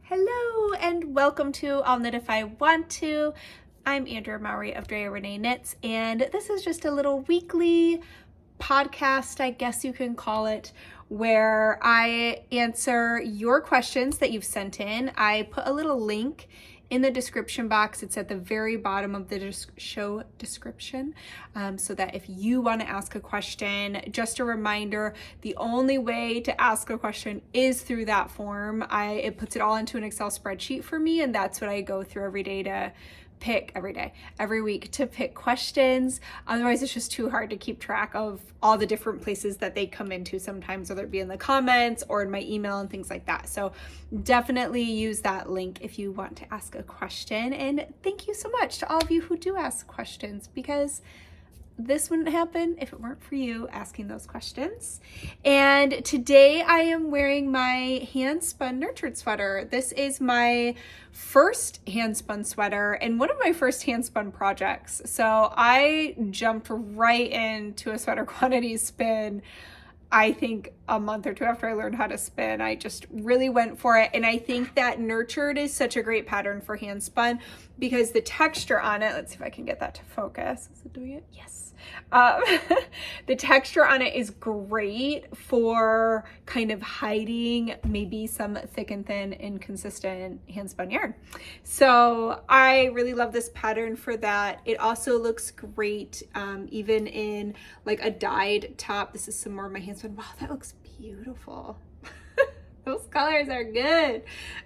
Hello and welcome to I'll Knit If I Want To. I'm Andrea Mowry of Andrea Renee Knits, and this is just a little weekly podcast, I guess you can call it, where I answer your questions that you've sent in. I put a little link in the description box. It's at the very bottom of the show description, so that if you want to ask a question, just a reminder, the only way to ask a question is through that form. It puts it all into an Excel spreadsheet for me, and that's what I go through every week to pick questions. Otherwise, it's just too hard to keep track of all the different places that they come into sometimes, whether it be in the comments or in my email and things like that. So definitely use that link if you want to ask a question. And thank you so much to all of you who do ask questions, because this wouldn't happen if it weren't for you asking those questions. And today I am wearing my hand spun nurtured sweater. This is my first hand spun sweater and one of my first hand spun projects. So I jumped right into a sweater quantity spin, I think a month or two after I learned how to spin. I just really went for it. And I think that nurtured is such a great pattern for hand spun because the texture on it, let's see if I can get that to focus. Is it doing it? Yes. The texture on it is great for kind of hiding maybe some thick and thin inconsistent hand spun yarn. So I really love this pattern for that. It also looks great even in like a dyed top. This is some more of my hand spun. Wow, that looks beautiful. Those colors are good.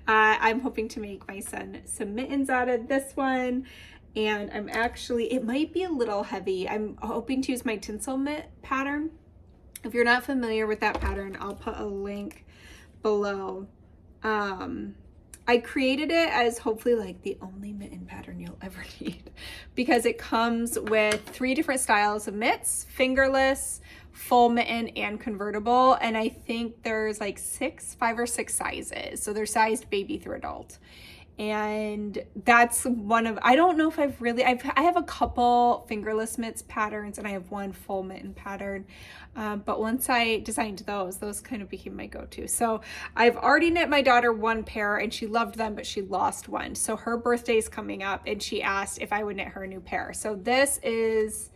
I'm hoping to make my son some mittens out of this one. And it might be a little heavy. I'm hoping to use my tinsel mitt pattern. If you're not familiar with that pattern, I'll put a link below. I created it as hopefully like the only mitten pattern you'll ever need, because it comes with 3 different styles of mitts: fingerless, full mitten, and convertible. And I think there's like 5 or 6 sizes. So they're sized baby through adult. And that's one of, I don't know if I have a couple fingerless mitts patterns and I have one full mitten pattern. But once I designed those kind of became my go-to. So I've already knit my daughter 1 pair and she loved them, but she lost one. So her birthday's coming up and she asked if I would knit her a new pair. So this is,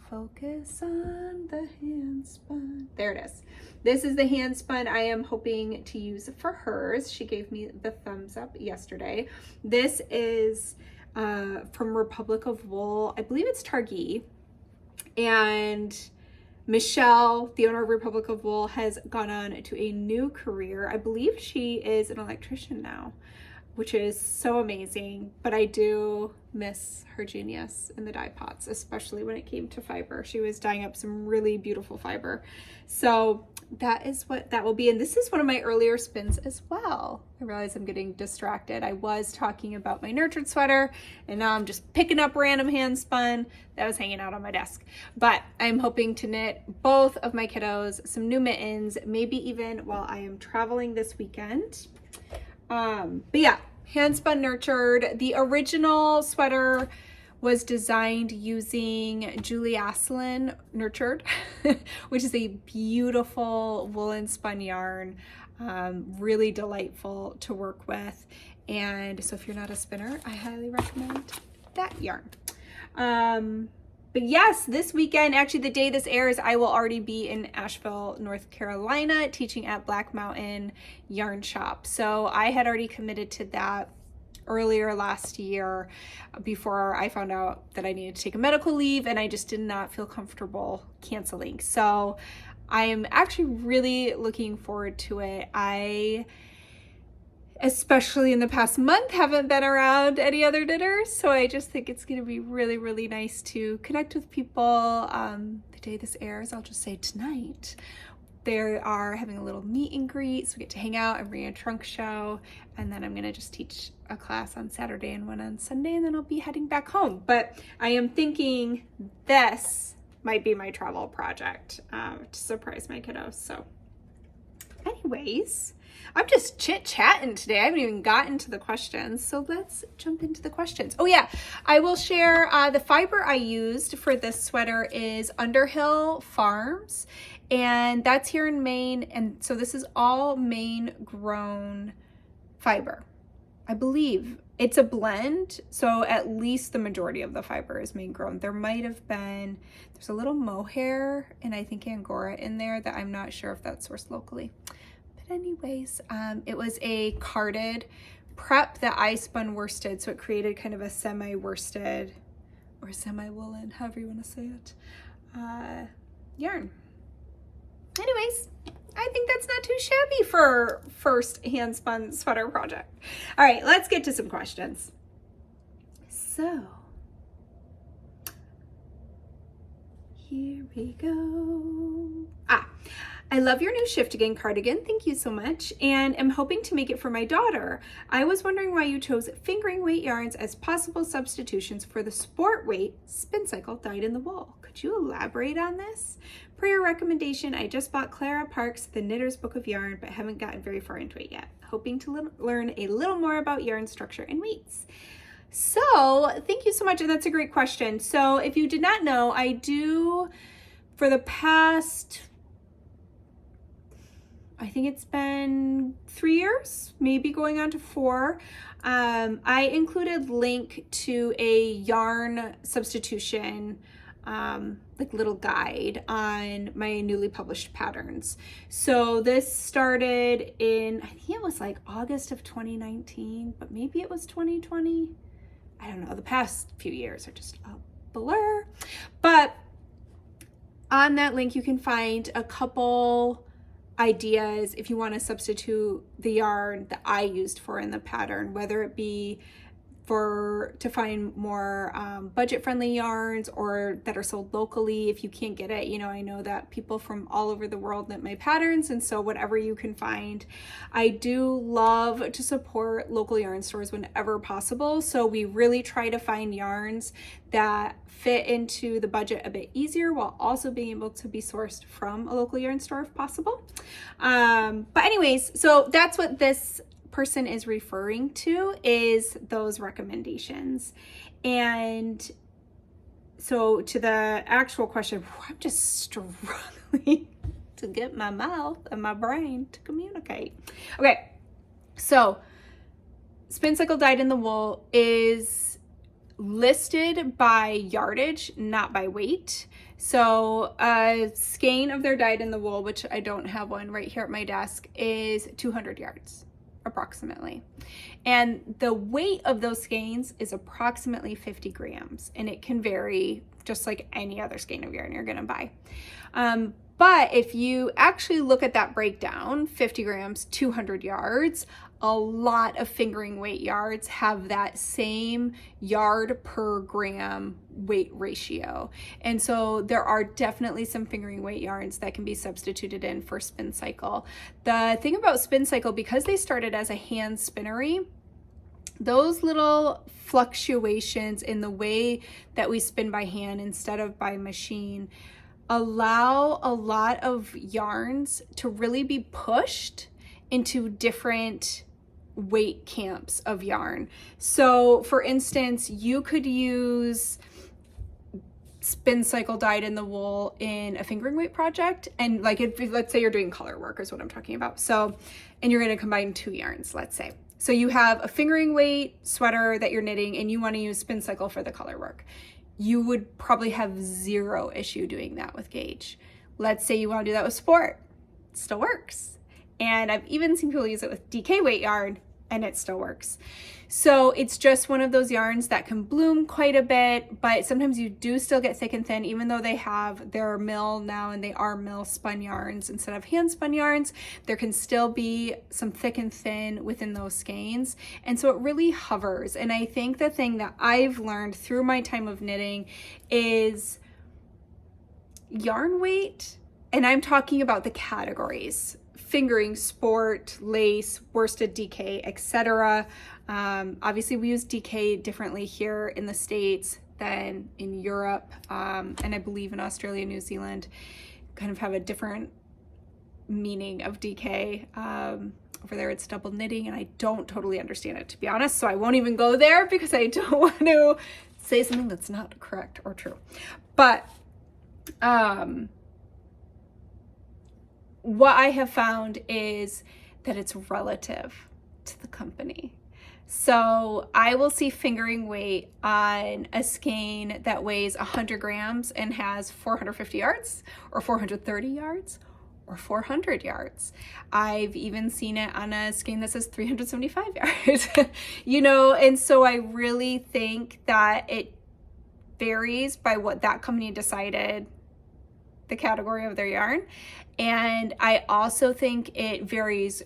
focus on the hand spun. There it is. This is the hand spun I am hoping to use for hers. She gave me the thumbs up yesterday. This is from Republic of Wool. I believe it's Parke. And Michelle, the owner of Republic of Wool, has gone on to a new career. I believe she is an electrician now, which is so amazing. But I do miss her genius in the dye pots, especially when it came to fiber. She was dyeing up some really beautiful fiber. So that is what that will be. And this is one of my earlier spins as well. I realize I'm getting distracted. I was talking about my nurtured sweater and now I'm just picking up random hand spun that was hanging out on my desk. But I'm hoping to knit both of my kiddos some new mittens, maybe even while I am traveling this weekend. But yeah, hand spun nurtured. The original sweater was designed using Julie Aslin nurtured, which is a beautiful woolen spun yarn, really delightful to work with. And so if you're not a spinner, I highly recommend that yarn. But yes, this weekend, actually the day this airs, I will already be in Asheville, North Carolina, teaching at Black Mountain Yarn Shop. So I had already committed to that earlier last year before I found out that I needed to take a medical leave, and I just did not feel comfortable canceling. So I am actually really looking forward to it. I, especially in the past month, haven't been around any other knitters, so I just think it's going to be really, really nice to connect with people. The day this airs, I'll just say tonight, they are having a little meet and greet, so we get to hang out and bring a trunk show, and then I'm going to just teach a class on Saturday and one on Sunday, and then I'll be heading back home. But I am thinking this might be my travel project to surprise my kiddos. So anyways, I'm just chit-chatting today. I haven't even gotten to the questions, so let's jump into the questions. Oh yeah, I will share the fiber I used for this sweater is Underhill Farms, and that's here in Maine. And so this is all Maine grown fiber. I believe it's a blend, so at least the majority of the fiber is main grown. There might have been, there's a little mohair and I think Angora in there that I'm not sure if that's sourced locally. But anyways, it was a carded prep that I spun worsted, so it created kind of a semi-worsted or semi-woolen, however you want to say it, yarn. Anyways, I think that's not too shabby for first hand spun sweater project. All right, let's get to some questions. So here we go. I love your new Shiftigan cardigan. Thank you so much. And am hoping to make it for my daughter. I was wondering why you chose fingering weight yarns as possible substitutions for the sport weight Spincycle dyed in the wool. Could you elaborate on this? Per your recommendation, I just bought Clara Parke's The Knitter's Book of Yarn, but haven't gotten very far into it yet. Hoping to learn a little more about yarn structure and weights. So thank you so much. And that's a great question. So if you did not know, I do, for the past, I think it's been 3 years, maybe going on to 4. I included link to a yarn substitution like little guide on my newly published patterns. So this started in, I think it was like August of 2019, but maybe it was 2020. I don't know. The past few years are just a blur. But on that link, you can find a couple ideas if you want to substitute the yarn that I used for in the pattern, whether it be to find more budget-friendly yarns or that are sold locally. If you can't get it, you know, I know that people from all over the world knit my patterns, and so whatever you can find. I do love to support local yarn stores whenever possible, so we really try to find yarns that fit into the budget a bit easier while also being able to be sourced from a local yarn store if possible. But anyways, so that's what this person is referring to, is those recommendations. And so to the actual question, I'm just struggling to get my mouth and my brain to communicate. Okay, so Spincycle dyed in the wool is listed by yardage, not by weight. So a skein of their dyed in the wool, which I don't have one right here at my desk, is 200 yards. Approximately. And the weight of those skeins is approximately 50 grams, and it can vary just like any other skein of yarn you're going to buy. But if you actually look at that breakdown, 50 grams, 200 yards, a lot of fingering weight yards have that same yard per gram weight ratio. And so there are definitely some fingering weight yarns that can be substituted in for Spincycle. The thing about Spincycle, because they started as a hand spinnery, those little fluctuations in the way that we spin by hand instead of by machine allow a lot of yarns to really be pushed into different weight camps of yarn. So for instance, you could use Spincycle dyed in the wool in a fingering weight project, and like if let's say you're doing color work is what I'm talking about. So, and you're going to combine 2 yarns, let's say. So you have a fingering weight sweater that you're knitting and you want to use Spincycle for the color work. You would probably have 0 issue doing that with gauge. Let's say you want to do that with sport. It still works. And I've even seen people use it with DK weight yarn and it still works. So it's just one of those yarns that can bloom quite a bit, but sometimes you do still get thick and thin, even though they have their mill now and they are mill spun yarns instead of hand spun yarns. There can still be some thick and thin within those skeins. And so it really hovers. And I think the thing that I've learned through my time of knitting is yarn weight, and I'm talking about the categories: fingering, sport, lace, worsted, DK, etc. Obviously we use DK differently here in the States than in Europe, and I believe in Australia and New Zealand kind of have a different meaning of DK. Over there it's double knitting, and I don't totally understand it, to be honest, so I won't even go there because I don't want to say something that's not correct or true. But what I have found is that it's relative. to the company. So I will see fingering weight on a skein that weighs 100 grams and has 450 yards or 430 yards or 400 yards. I've even seen it on a skein that says 375 yards, you know, and so I really think that it varies by what that company decided the category of their yarn. And I also think it varies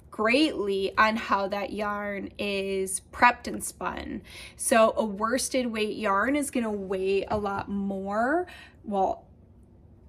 greatly on how that yarn is prepped and spun. So a worsted weight yarn is going to weigh a lot more. Well,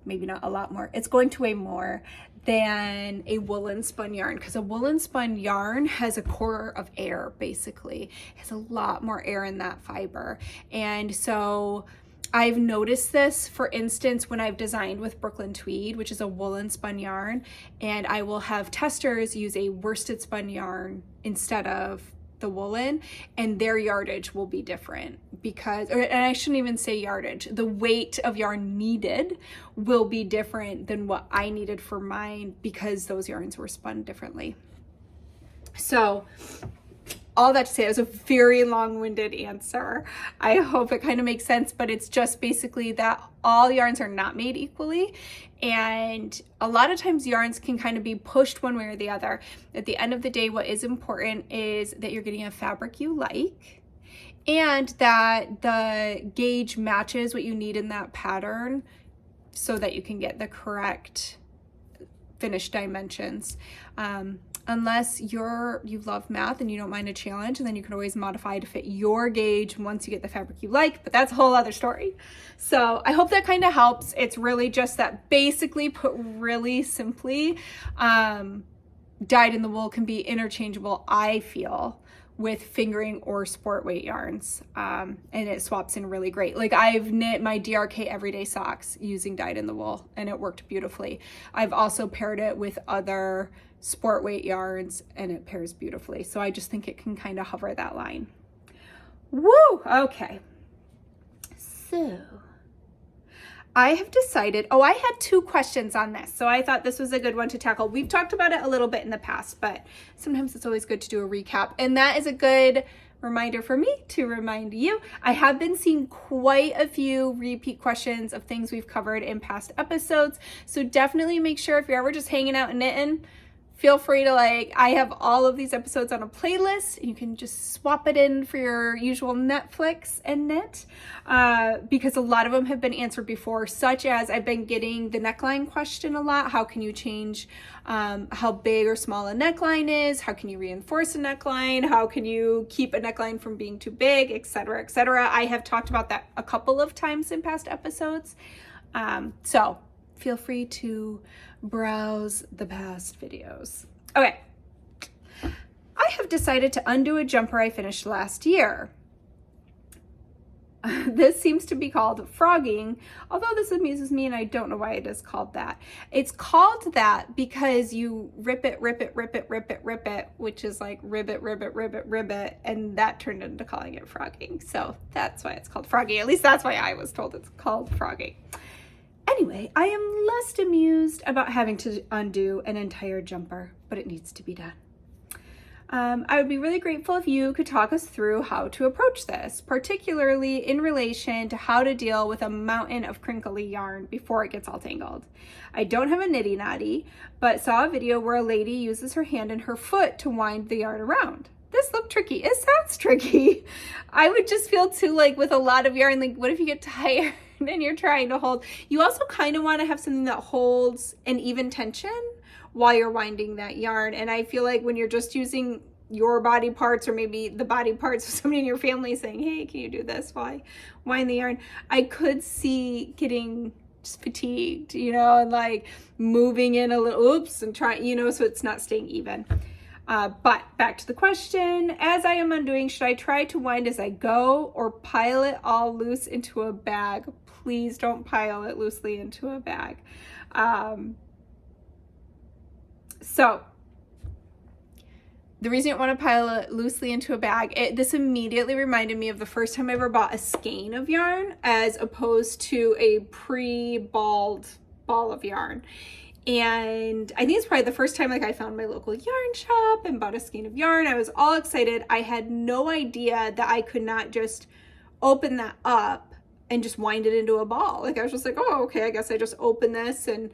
maybe not a lot more. It's going to weigh more than a woolen spun yarn, because a woolen spun yarn has a core of air, basically. It has a lot more air in that fiber. And so I've noticed this, for instance, when I've designed with Brooklyn Tweed, which is a woolen spun yarn, and I will have testers use a worsted spun yarn instead of the woolen, and their yardage will be different because, and I shouldn't even say yardage, the weight of yarn needed will be different than what I needed for mine because those yarns were spun differently. So all that to say, it was a very long-winded answer. I hope it kind of makes sense, but it's just basically that all yarns are not made equally. And a lot of times yarns can kind of be pushed one way or the other. At the end of the day, what is important is that you're getting a fabric you like and that the gauge matches what you need in that pattern so that you can get the correct finished dimensions. Unless you love math and you don't mind a challenge, and then you can always modify to fit your gauge once you get the fabric you like, but that's a whole other story. So I hope that kind of helps. It's really just that, basically put really simply, dyed in the wool can be interchangeable, I feel, with fingering or sport weight yarns, and it swaps in really great. Like, I've knit my DRK everyday socks using dyed in the wool and it worked beautifully. I've also paired it with other sport weight yarns and it pairs beautifully. So I just think it can kind of hover that line. Woo! Okay. So I have decided, I had 2 questions on this, so I thought this was a good one to tackle. We've talked about it a little bit in the past, but sometimes it's always good to do a recap. And that is a good reminder for me to remind you. I have been seeing quite a few repeat questions of things we've covered in past episodes. So definitely make sure, if you're ever just hanging out and knitting, feel free to, I have all of these episodes on a playlist. You can just swap it in for your usual Netflix and knit, because a lot of them have been answered before, such as I've been getting the neckline question a lot. How can you change how big or small a neckline is? How can you reinforce a neckline? How can you keep a neckline from being too big, etc., etc.? I have talked about that a couple of times in past episodes. So feel free to browse the past videos. Okay, I have decided to undo a jumper I finished last year. This seems to be called frogging, although this amuses me and I don't know why it is called that. It's called that because you rip it, which is like ribbit, ribbit, and that turned into calling it frogging. So that's why it's called frogging. At least that's why I was told it's called frogging. Anyway, I am less amused about having to undo an entire jumper, but it needs to be done. I would be really grateful if you could talk us through how to approach this, particularly in relation to how to deal with a mountain of crinkly yarn before it gets all tangled. I don't have a niddy noddy, but saw a video where a lady uses her hand and her foot to wind the yarn around. This looked tricky. It sounds tricky. I would just feel too, with a lot of yarn, what if you get tired and you're trying to hold? You also kind of want to have something that holds an even tension while you're winding that yarn. And I feel like when you're just using your body parts, or maybe the body parts of somebody in your family saying, hey, can you do this while I wind the yarn? I could see getting just fatigued, and moving in a little, oops, and trying, so it's not staying even. But back to the question, as I am undoing, should I try to wind as I go or pile it all loose into a bag? Please don't pile it loosely into a bag. So the reason you don't want to pile it loosely into a bag, this immediately reminded me of the first time I ever bought a skein of yarn as opposed to a pre-balled ball of yarn. And I think it's probably the first time like I found my local yarn shop and bought a skein of yarn. I was all excited. I had no idea that I could not just open that up and just wind it into a ball. Like I was just like, oh, okay, I guess I just open this, and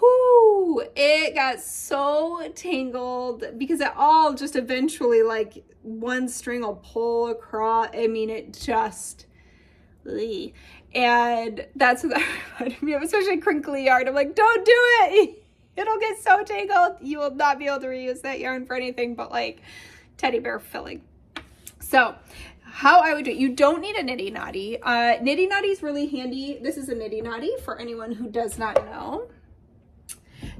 whoo, it got so tangled because it all just eventually like one string will pull across. I mean, it just, and that's what that reminded me of, especially crinkly yarn. I'm like, don't do it. It'll get so tangled. You will not be able to reuse that yarn for anything but like teddy bear filling. So how I would do it, you don't need a niddy noddy. Niddy noddy is really handy. This is a niddy noddy for anyone who does not know.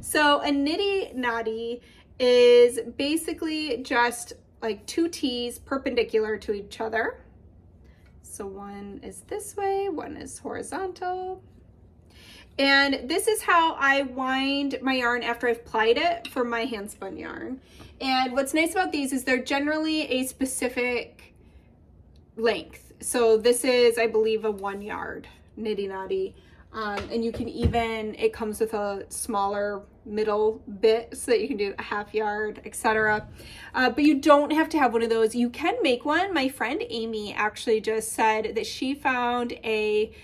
So a niddy noddy is basically just like two T's perpendicular to each other. So one is this way, one is horizontal. And this is how I wind my yarn after I've plied it for my hand spun yarn. And what's nice about these is they're generally a specific length. So this is, I believe, a 1 yard niddy noddy. And you can even, it comes with a smaller middle bit so that you can do a 1/2 yard, etc. But you don't have to have one of those. You can make one. My friend Amy actually just said that she found maybe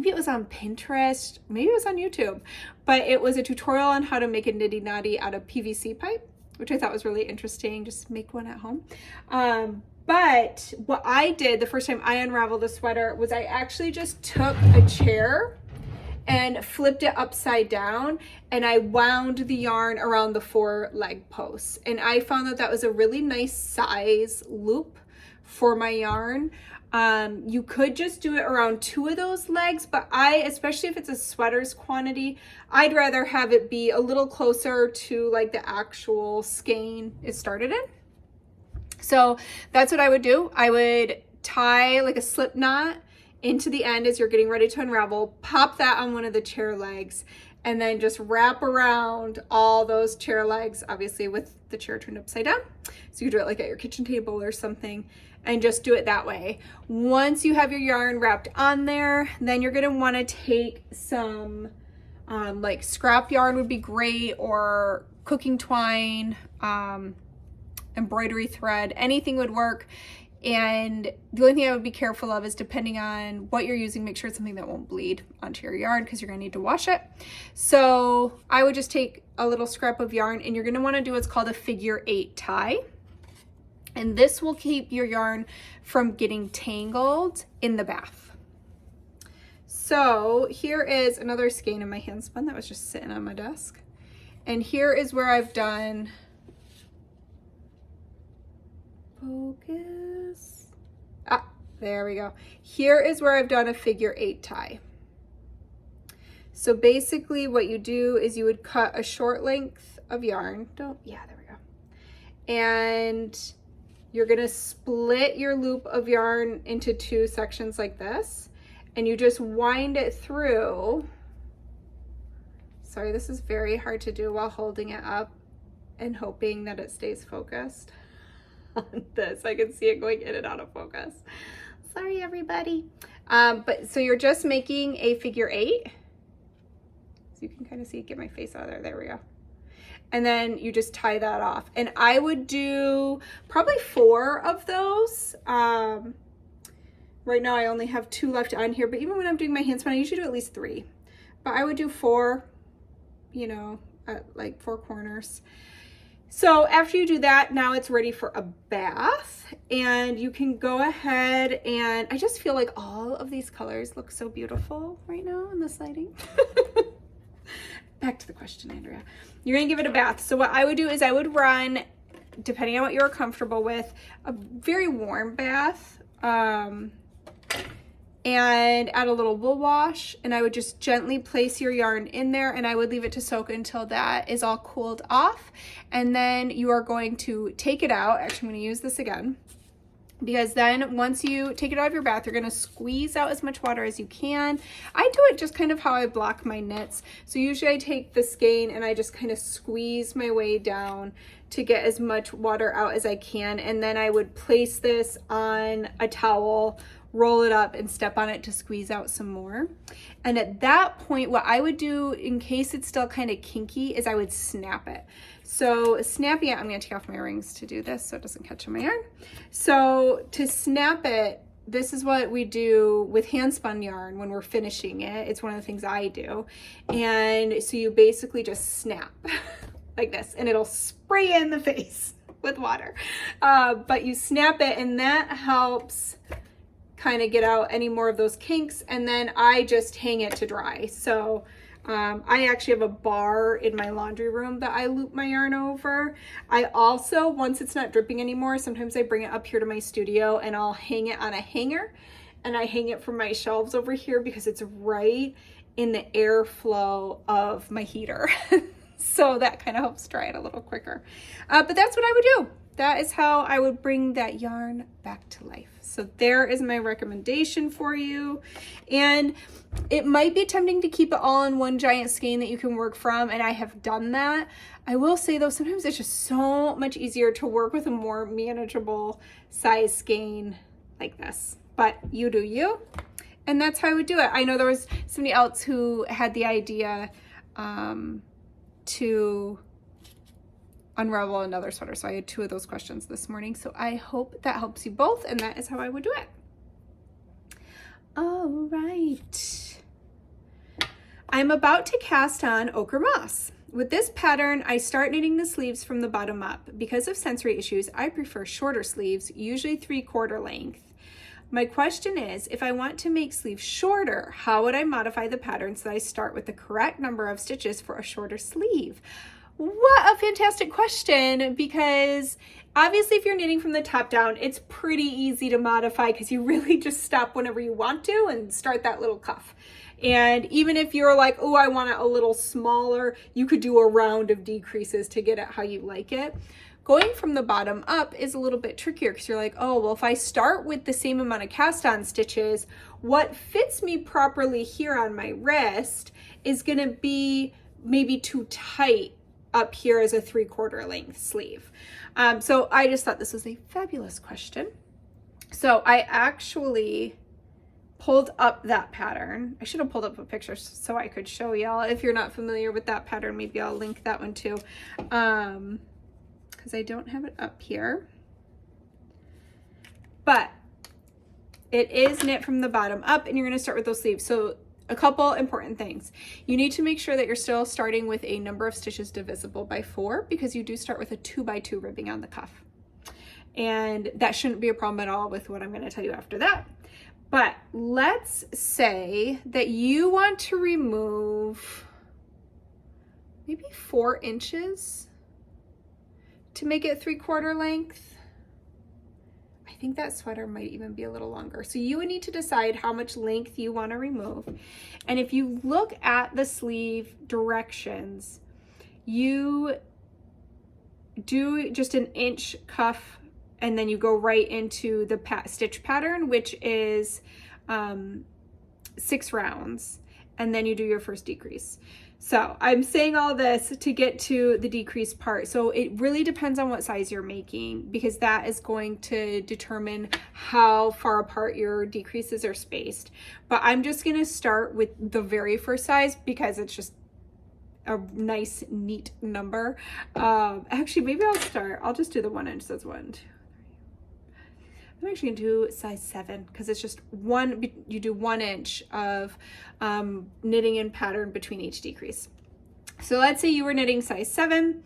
it was on Pinterest, maybe it was on YouTube, but it was a tutorial on how to make a niddy noddy out of PVC pipe, which I thought was really interesting. Just make one at home. But what I did the first time I unraveled a sweater was I actually just took a chair and flipped it upside down, and I wound the yarn around the 4 leg posts. And I found that that was a really nice size loop for my yarn. You could just do it around 2 of those legs, but especially if it's a sweater's quantity, I'd rather have it be a little closer to like the actual skein it started in. So that's what I would do. I would tie like a slip knot into the end as you're getting ready to unravel, pop that on one of the chair legs, and then just wrap around all those chair legs, obviously with the chair turned upside down. So you do it like at your kitchen table or something, and just do it that way. Once you have your yarn wrapped on there, then you're gonna wanna take some, like scrap yarn would be great, or cooking twine, embroidery thread, anything would work. And the only thing I would be careful of is, depending on what you're using, make sure it's something that won't bleed onto your yarn because you're gonna need to wash it. So I would just take a little scrap of yarn, and you're gonna wanna do what's called a figure 8 tie. And this will keep your yarn from getting tangled in the bath. So here is another skein of my hand spun that was just sitting on my desk. And here is where I've done, focus. There we go. Here is where I've done a figure 8 tie. So basically what you do is you would cut a short length of yarn. There we go. And you're gonna split your loop of yarn into 2 sections like this, and you just wind it through. Sorry, this is very hard to do while holding it up and hoping that it stays focused on this. I can see it going in and out of focus. Sorry, everybody. But so you're just making a figure 8. So you can kind of see it, get my face out of there. There we go. And then you just tie that off. And I would do probably 4 of those. Right now I only have 2 left on here, but even when I'm doing my hand spun, I usually do at least 3. But I would do 4, you know, at like 4 corners. So after you do that, now it's ready for a bath, and you can go ahead, and I just feel like all of these colors look so beautiful right now in this lighting. Back to the question, Andrea. You're gonna give it a bath. So what I would do is I would run, depending on what you're comfortable with, a very warm bath, and add a little wool wash, and I would just gently place your yarn in there, and I would leave it to soak until that is all cooled off. And then you are going to take it out. Actually, I'm going to use this again, because then once you take it out of your bath, you're going to squeeze out as much water as you can. I do it just kind of how I block my knits. So usually I take the skein and I just kind of squeeze my way down to get as much water out as I can. And then I would place this on a towel, roll it up, and step on it to squeeze out some more. And at that point, what I would do in case it's still kind of kinky is I would snap it. So snapping it, I'm gonna take off my rings to do this so it doesn't catch on my yarn. So to snap it, this is what we do with hand spun yarn when we're finishing it. It's one of the things I do. And so you basically just snap like this, and it'll spray you in the face with water. But you snap it, and that helps kind of get out any more of those kinks. And then I just hang it to dry. So I actually have a bar in my laundry room that I loop my yarn over. I also, once it's not dripping anymore, sometimes I bring it up here to my studio and I'll hang it on a hanger, and I hang it from my shelves over here because it's right in the airflow of my heater. So that kind of helps dry it a little quicker. But that's what I would do. That is how I would bring that yarn back to life. So there is my recommendation for you. And it might be tempting to keep it all in one giant skein that you can work from, and I have done that. I will say though, sometimes it's just so much easier to work with a more manageable size skein like this. But you do you, and that's how I would do it. I know there was somebody else who had the idea to unravel another sweater. So I had 2 of those questions this morning. So I hope that helps you both, and that is how I would do it. All right. I'm about to cast on ochre moss. With this pattern, I start knitting the sleeves from the bottom up. Because of sensory issues, I prefer shorter sleeves, usually 3/4 length. My question is, if I want to make sleeves shorter, how would I modify the pattern so that I start with the correct number of stitches for a shorter sleeve? What a fantastic question, because obviously if you're knitting from the top down, it's pretty easy to modify because you really just stop whenever you want to and start that little cuff. And even if you're like, oh, I want it a little smaller, you could do a round of decreases to get it how you like it. Going from the bottom up is a little bit trickier because you're like, oh, well, if I start with the same amount of cast on stitches, what fits me properly here on my wrist is going to be maybe too tight up here as a 3/4 length sleeve. So I just thought this was a fabulous question. So I actually pulled up that pattern. I should have pulled up a picture so I could show y'all. If you're not familiar with that pattern, maybe I'll link that one too. Because I don't have it up here. But it is knit from the bottom up, and you're going to start with those sleeves. So a couple important things. You need to make sure that you're still starting with a number of stitches divisible by 4, because you do start with a 2x2 ribbing on the cuff. And that shouldn't be a problem at all with what I'm going to tell you after that. But let's say that you want to remove maybe 4 inches to make it 3/4 length. I think that sweater might even be a little longer. So you would need to decide how much length you want to remove. And if you look at the sleeve directions, you do just an inch cuff, and then you go right into the stitch pattern, which is 6 rounds, and then you do your first decrease. So I'm saying all this to get to the decrease part. So it really depends on what size you're making, because that is going to determine how far apart your decreases are spaced. But I'm just going to start with the very first size because it's just a nice, neat number. Actually, maybe I'll just do the 1 inch. That's 1, 2, 3. I'm actually gonna do size 7 because it's just you do 1 inch of knitting in pattern between each decrease. So let's say you were knitting size 7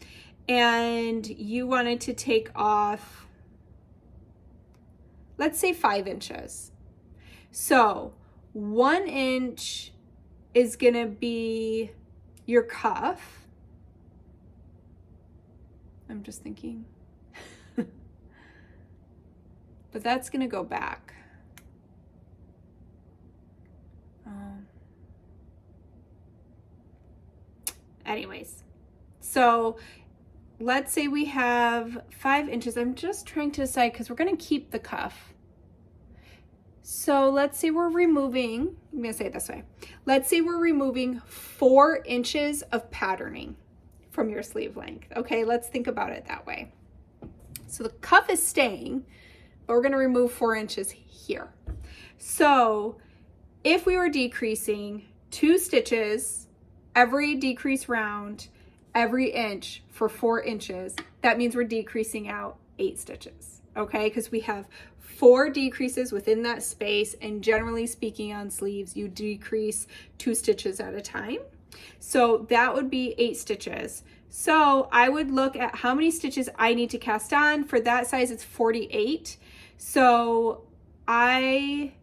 and you wanted to take off, let's say 5 inches. So 1 inch is gonna be your cuff. I'm just thinking. But that's going to go back. Anyways, so let's say we have 5 inches. I'm just trying to decide because we're going to keep the cuff. So let's say we're removing, I'm going to say it this way. Let's say we're removing 4 inches of patterning from your sleeve length. Okay, let's think about it that way. So the cuff is staying, but we're gonna remove 4 inches here. So if we were decreasing 2 stitches every decrease round, every inch for 4 inches, that means we're decreasing out 8 stitches, okay? Because we have 4 decreases within that space, and generally speaking on sleeves, you decrease 2 stitches at a time. So that would be 8 stitches. So I would look at how many stitches I need to cast on. For that size, it's 48. So I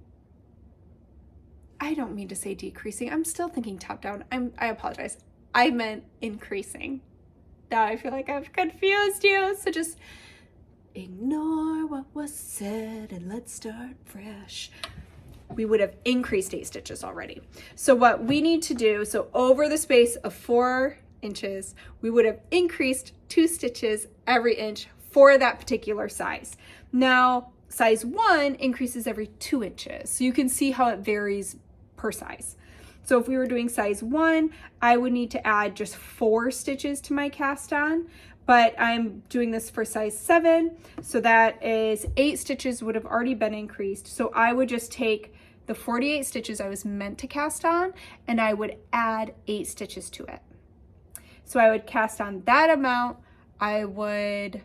don't mean to say decreasing. I'm still thinking top down. I apologize. I meant increasing. Now I feel like I've confused you. So just ignore what was said and let's start fresh. We would have increased 8 stitches already. So what we need to do, so over the space of 4 inches, we would have increased 2 stitches every inch for that particular size. Now, size 1 increases every 2 inches. So you can see how it varies per size. So if we were doing size 1, I would need to add just 4 stitches to my cast on, but I'm doing this for size 7. So that is 8 stitches would have already been increased. So I would just take the 48 stitches I was meant to cast on and I would add 8 stitches to it. So I would cast on that amount, I would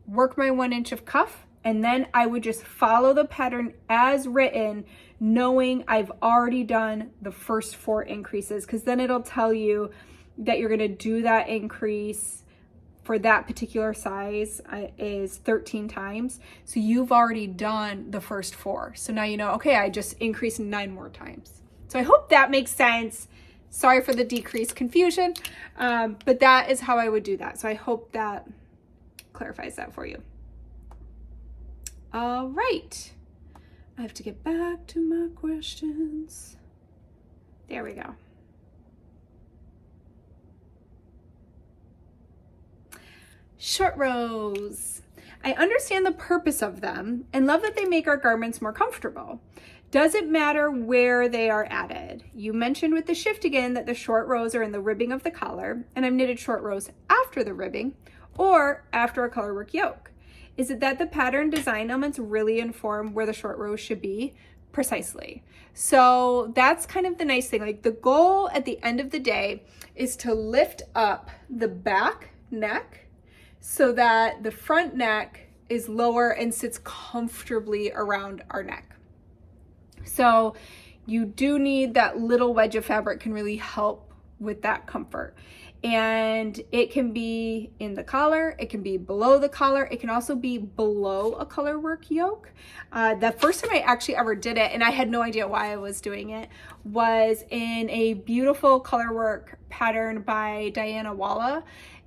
work my 1 inch of cuff, and then I would just follow the pattern as written, knowing I've already done the first 4 increases, because then it'll tell you that you're gonna do that increase for that particular size is 13 times. So you've already done the first 4. So now you know, okay, I just increased 9 more times. So I hope that makes sense. Sorry for the decrease confusion, but that is how I would do that. So I hope that clarifies that for you. All right, I have to get back to my questions. There we go. Short rows. I understand the purpose of them and love that they make our garments more comfortable. Does it matter where they are added? You mentioned with the Shiftigan that the short rows are in the ribbing of the collar, and I've knitted short rows after the ribbing or after a colorwork yoke. Is it that the pattern design elements really inform where the short rows should be? Precisely. So that's kind of the nice thing. Like the goal at the end of the day is to lift up the back neck so that the front neck is lower and sits comfortably around our neck. So you do need that little wedge of fabric can really help with that comfort. And it can be in the collar, it can be below the collar, it can also be below a colorwork yoke. The first time I actually ever did it, and I had no idea why I was doing it, was in a beautiful colorwork pattern by Diana Walla.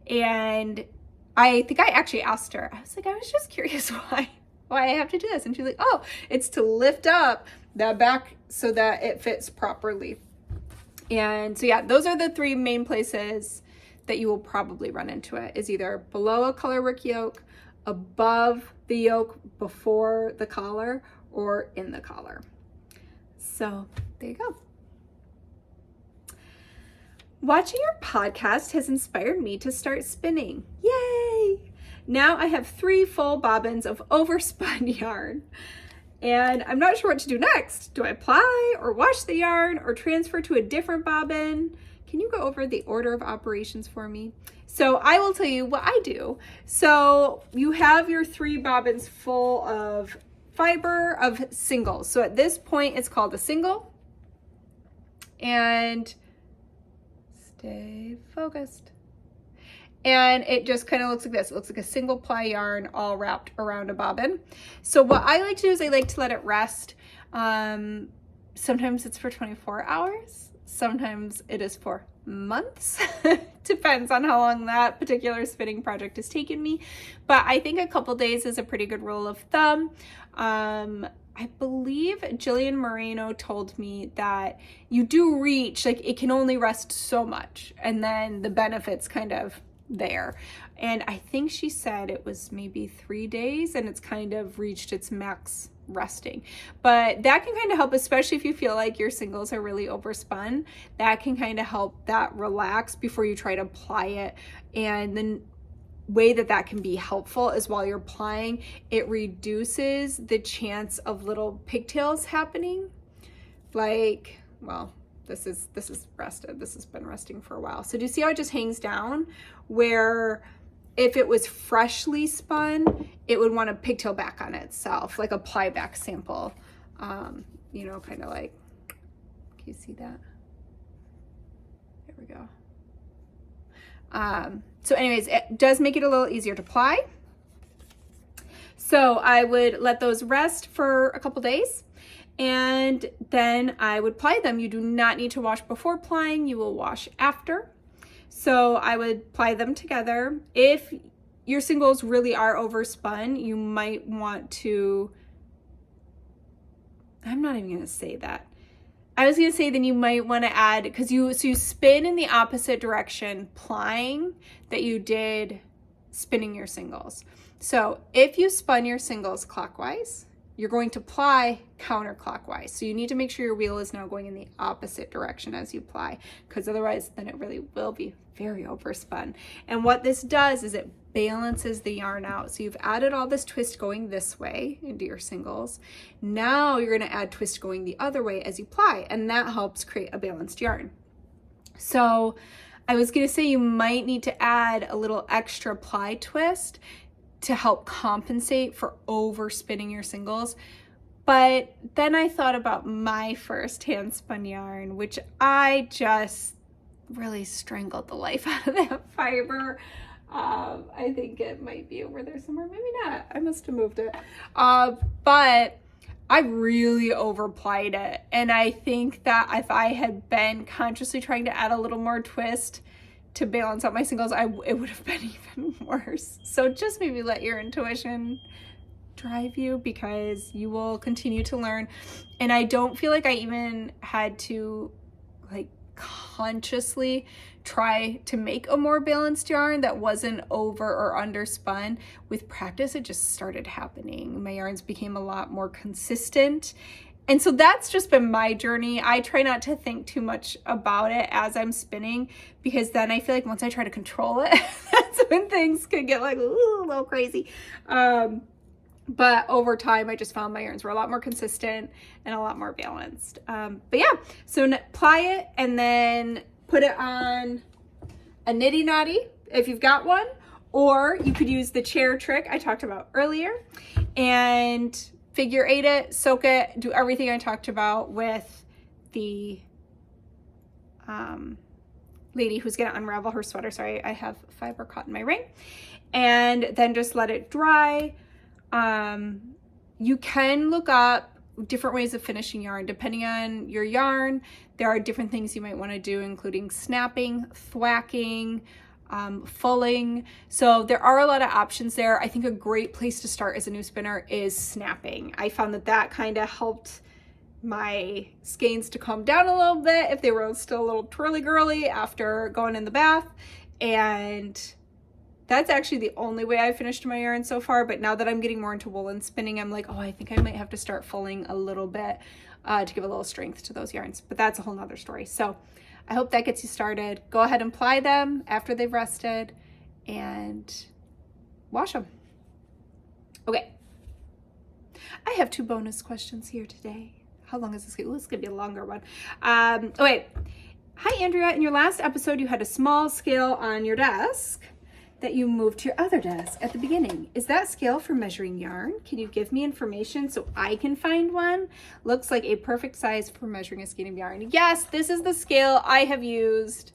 And I think I actually asked her, I was like, I was just curious why I have to do this. And she's like, oh, it's to lift up the back so that it fits properly. And so yeah, those are the 3 main places that you will probably run into it, is either below a colorwork yoke, above the yoke before the collar, or in the collar. So there you go. Watching your podcast has inspired me to start spinning. Yay! Now I have 3 full bobbins of overspun yarn. And I'm not sure what to do next. Do I ply or wash the yarn or transfer to a different bobbin? Can you go over the order of operations for me? So I will tell you what I do. So you have your 3 bobbins full of fiber of singles. So at this point, it's called a single. And stay focused. And it just kind of looks like this. It looks like a single ply yarn all wrapped around a bobbin. So what I like to do is I like to let it rest. Sometimes it's for 24 hours. Sometimes it is for months. Depends on how long that particular spinning project has taken me. But I think a couple days is a pretty good rule of thumb. I believe Jillian Moreno told me that you do reach, like it can only rest so much. And then the benefits kind of there. And I think she said it was maybe 3 days and it's kind of reached its max resting. But that can kind of help, especially if you feel like your singles are really overspun. That can kind of help that relax before you try to apply it. And then way that can be helpful is while you're applying, it reduces the chance of little pigtails happening. Like, well, this is rested. This has been resting for a while. So do you see how it just hangs down? Where if it was freshly spun, it would want to pigtail back on itself, like a ply back sample. You know, kind of like, can you see that? There we go. So anyways, it does make it a little easier to ply. So I would let those rest for a couple days and then I would ply them. You do not need to wash before plying, you will wash after. So I would ply them together. If your singles really are overspun, you might want to, I'm not even gonna say that. I was gonna say then you might want to add, because you spin in the opposite direction plying that you did spinning your singles. So if you spun your singles clockwise, you're going to ply counterclockwise. So you need to make sure your wheel is now going in the opposite direction as you ply, because otherwise then it really will be very overspun. And what this does is it balances the yarn out. So you've added all this twist going this way into your singles. Now you're going to add twist going the other way as you ply, and that helps create a balanced yarn. So I was going to say you might need to add a little extra ply twist to help compensate for overspinning your singles. But then I thought about my first hand spun yarn, which I just really strangled the life out of that fiber. I think it might be over there somewhere, maybe not. I must have moved it. But I really overplied it. And I think that if I had been consciously trying to add a little more twist to balance out my singles, it would have been even worse. So just maybe let your intuition drive you, because you will continue to learn. And I don't feel like I even had to like consciously try to make a more balanced yarn that wasn't over or under spun. With practice, it just started happening. My yarns became a lot more consistent. And so that's just been my journey. I try not to think too much about it as I'm spinning, because then I feel like once I try to control it, that's when things could get like ooh, a little crazy. But over time, I just found my yarns were a lot more consistent and a lot more balanced. But yeah, so ply it and then put it on a niddy noddy if you've got one, or you could use the chair trick I talked about earlier and figure eight it, soak it, do everything I talked about with the lady who's gonna unravel her sweater. Sorry, I have fiber caught in my ring. And then just let it dry. You can look up different ways of finishing yarn depending on your yarn. There are different things you might want to do, including snapping, thwacking, fulling. So there are a lot of options there. I think a great place to start as a new spinner is snapping. I found that kind of helped my skeins to calm down a little bit if they were still a little twirly girly after going in the bath. And that's actually the only way I finished my yarn so far. But now that I'm getting more into woolen spinning, I'm like, oh, I think I might have to start fulling a little bit to give a little strength to those yarns. But that's a whole nother story. So I hope that gets you started. Go ahead and ply them after they've rested and wash them. Okay. I have 2 bonus questions here today. How long is this? Ooh, this is going to be a longer one. Oh, wait. Hi, Andrea. In your last episode, you had a small scale on your desk that you moved to your other desk at the beginning. Is that scale for measuring yarn? Can you give me information so I can find one? Looks like a perfect size for measuring a skein of yarn. Yes, this is the scale I have used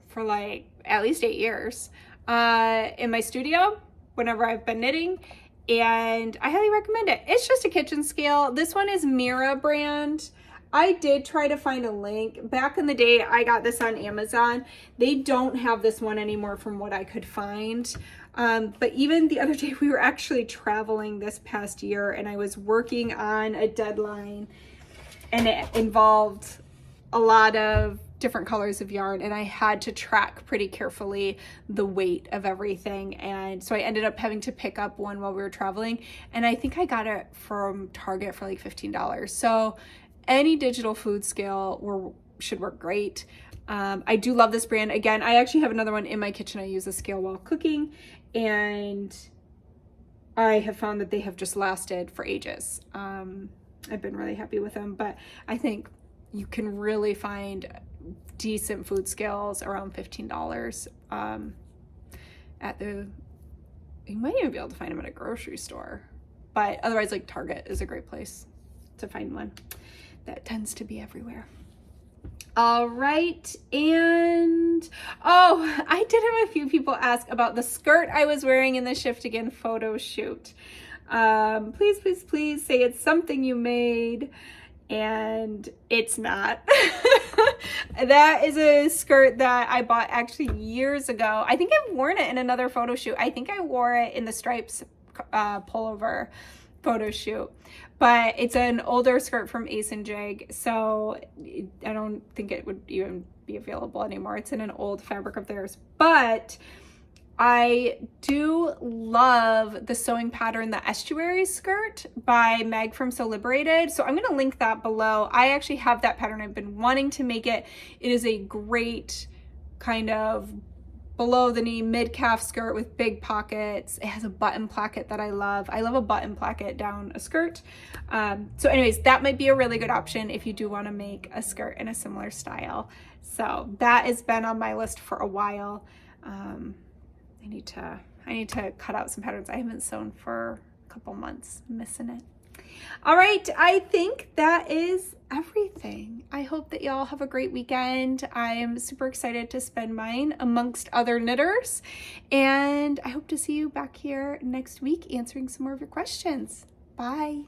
for like at least 8 years in my studio whenever I've been knitting, and I highly recommend it. It's just a kitchen scale. This one is Mira brand. I did try to find a link. Back in the day, I got this on Amazon. They don't have this one anymore from what I could find. But even the other day, we were actually traveling this past year and I was working on a deadline, and it involved a lot of different colors of yarn, and I had to track pretty carefully the weight of everything. And so I ended up having to pick up one while we were traveling, and I think I got it from Target for like $15. So any digital food scale should work great. I do love this brand. Again, I actually have another one in my kitchen. I use a scale while cooking, and I have found that they have just lasted for ages. I've been really happy with them, but I think you can really find decent food scales around $15 you might even be able to find them at a grocery store, but otherwise, like, Target is a great place to find one. That tends to be everywhere. All right, and I did have a few people ask about the skirt I was wearing in the Shiftigan photo shoot. Please say it's something you made, and it's not. That is a skirt that I bought actually years ago. I think I've worn it in another photo shoot. I think I wore it in the stripes pullover photo shoot, but it's an older skirt from Ace and Jig, so I don't think it would even be available anymore. It's in an old fabric of theirs, but I do love the sewing pattern, the Estuary skirt by Meg from So Liberated. So I'm going to link that below. I actually have that pattern. I've been wanting to make it. It is a great kind of below the knee mid-calf skirt with big pockets. It has a button placket that I love. I love a button placket down a skirt. So anyways, that might be a really good option if you do want to make a skirt in a similar style. So that has been on my list for a while. I need to cut out some patterns. I haven't sewn for a couple months. I'm missing it. All right, I think that is everything. I hope that y'all have a great weekend. I am super excited to spend mine amongst other knitters, and I hope to see you back here next week answering some more of your questions. Bye.